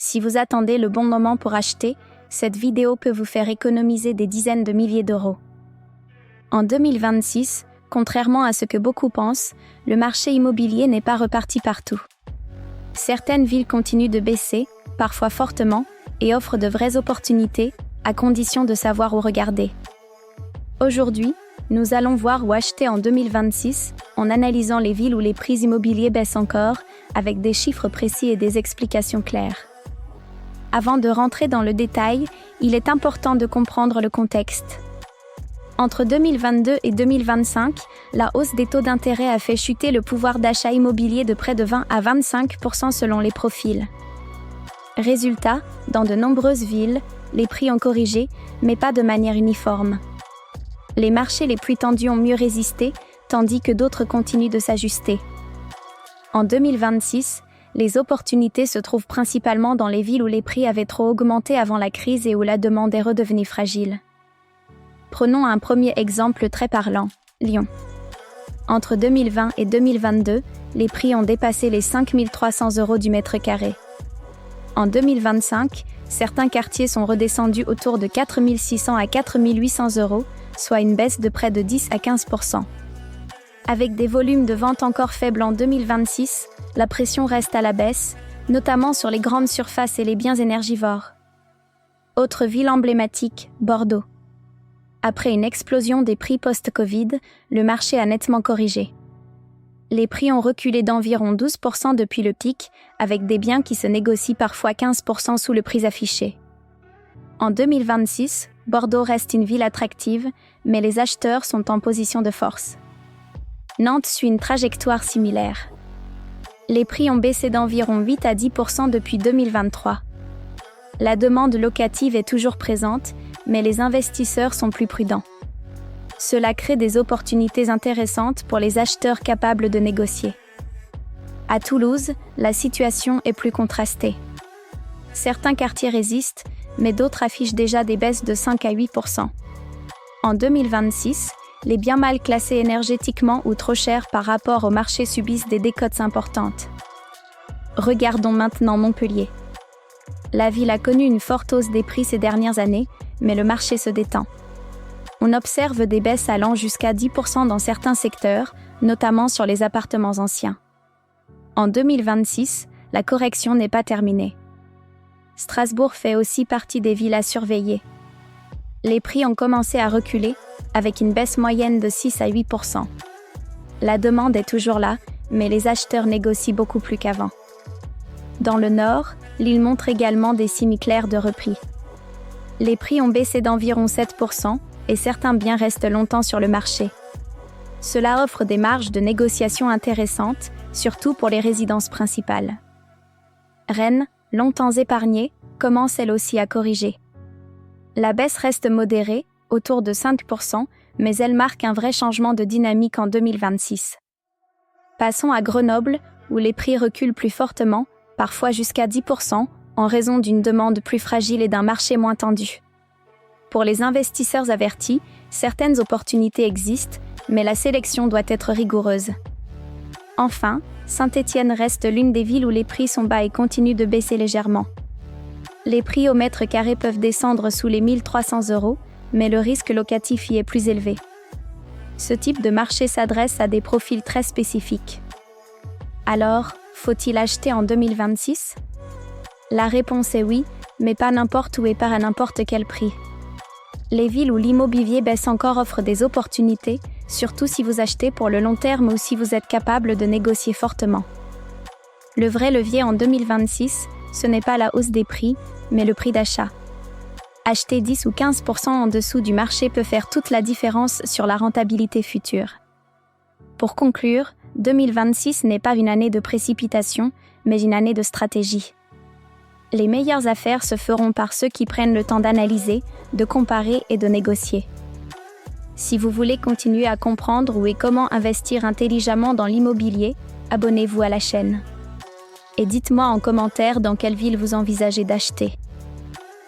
Si vous attendez le bon moment pour acheter, cette vidéo peut vous faire économiser des dizaines de milliers d'euros. En 2026, contrairement à ce que beaucoup pensent, le marché immobilier n'est pas reparti partout. Certaines villes continuent de baisser, parfois fortement, et offrent de vraies opportunités, à condition de savoir où regarder. Aujourd'hui, nous allons voir où acheter en 2026, en analysant les villes où les prix immobiliers baissent encore, avec des chiffres précis et des explications claires. Avant de rentrer dans le détail, il est important de comprendre le contexte. Entre 2022 et 2025, la hausse des taux d'intérêt a fait chuter le pouvoir d'achat immobilier de près de 20 à 25% selon les profils. Résultat, dans de nombreuses villes, les prix ont corrigé, mais pas de manière uniforme. Les marchés les plus tendus ont mieux résisté, tandis que d'autres continuent de s'ajuster. En 2026, les opportunités se trouvent principalement dans les villes où les prix avaient trop augmenté avant la crise et où la demande est redevenue fragile. Prenons un premier exemple très parlant, Lyon. Entre 2020 et 2022, les prix ont dépassé les 5 300 € du mètre carré. En 2025, certains quartiers sont redescendus autour de 4 600 à 4 800 €, soit une baisse de près de 10 à 15%. Avec des volumes de vente encore faibles en 2026, la pression reste à la baisse, notamment sur les grandes surfaces et les biens énergivores. Autre ville emblématique, Bordeaux. Après une explosion des prix post-Covid, le marché a nettement corrigé. Les prix ont reculé d'environ 12% depuis le pic, avec des biens qui se négocient parfois 15% sous le prix affiché. En 2026, Bordeaux reste une ville attractive, mais les acheteurs sont en position de force. Nantes suit une trajectoire similaire. Les prix ont baissé d'environ 8 à 10% depuis 2023. La demande locative est toujours présente, mais les investisseurs sont plus prudents. Cela crée des opportunités intéressantes pour les acheteurs capables de négocier. À Toulouse, la situation est plus contrastée. Certains quartiers résistent, mais d'autres affichent déjà des baisses de 5 à 8%. En 2026, les biens mal classés énergétiquement ou trop chers par rapport au marché subissent des décotes importantes. Regardons maintenant Montpellier. La ville a connu une forte hausse des prix ces dernières années, mais le marché se détend. On observe des baisses allant jusqu'à 10% dans certains secteurs, notamment sur les appartements anciens. En 2026, la correction n'est pas terminée. Strasbourg fait aussi partie des villes à surveiller. Les prix ont commencé à reculer, avec une baisse moyenne de 6 à 8%. La demande est toujours là, mais les acheteurs négocient beaucoup plus qu'avant. Dans le nord, l'île montre également des signes clairs de repli. Les prix ont baissé d'environ 7% et certains biens restent longtemps sur le marché. Cela offre des marges de négociation intéressantes, surtout pour les résidences principales. Rennes, longtemps épargnée, commence elle aussi à corriger. La baisse reste modérée, autour de 5%, mais elle marque un vrai changement de dynamique en 2026. Passons à Grenoble, où les prix reculent plus fortement, parfois jusqu'à 10%, en raison d'une demande plus fragile et d'un marché moins tendu. Pour les investisseurs avertis, certaines opportunités existent, mais la sélection doit être rigoureuse. Enfin, Saint-Étienne reste l'une des villes où les prix sont bas et continuent de baisser légèrement. Les prix au mètre carré peuvent descendre sous les 1 300 €, mais le risque locatif y est plus élevé. Ce type de marché s'adresse à des profils très spécifiques. Alors, faut-il acheter en 2026 ? La réponse est oui, mais pas n'importe où et pas à n'importe quel prix. Les villes où l'immobilier baisse encore offrent des opportunités, surtout si vous achetez pour le long terme ou si vous êtes capable de négocier fortement. Le vrai levier en 2026, ce n'est pas la hausse des prix, mais le prix d'achat. Acheter 10 ou 15% en dessous du marché peut faire toute la différence sur la rentabilité future. Pour conclure, 2026 n'est pas une année de précipitation, mais une année de stratégie. Les meilleures affaires se feront par ceux qui prennent le temps d'analyser, de comparer et de négocier. Si vous voulez continuer à comprendre où et comment investir intelligemment dans l'immobilier, abonnez-vous à la chaîne. Et dites-moi en commentaire dans quelle ville vous envisagez d'acheter.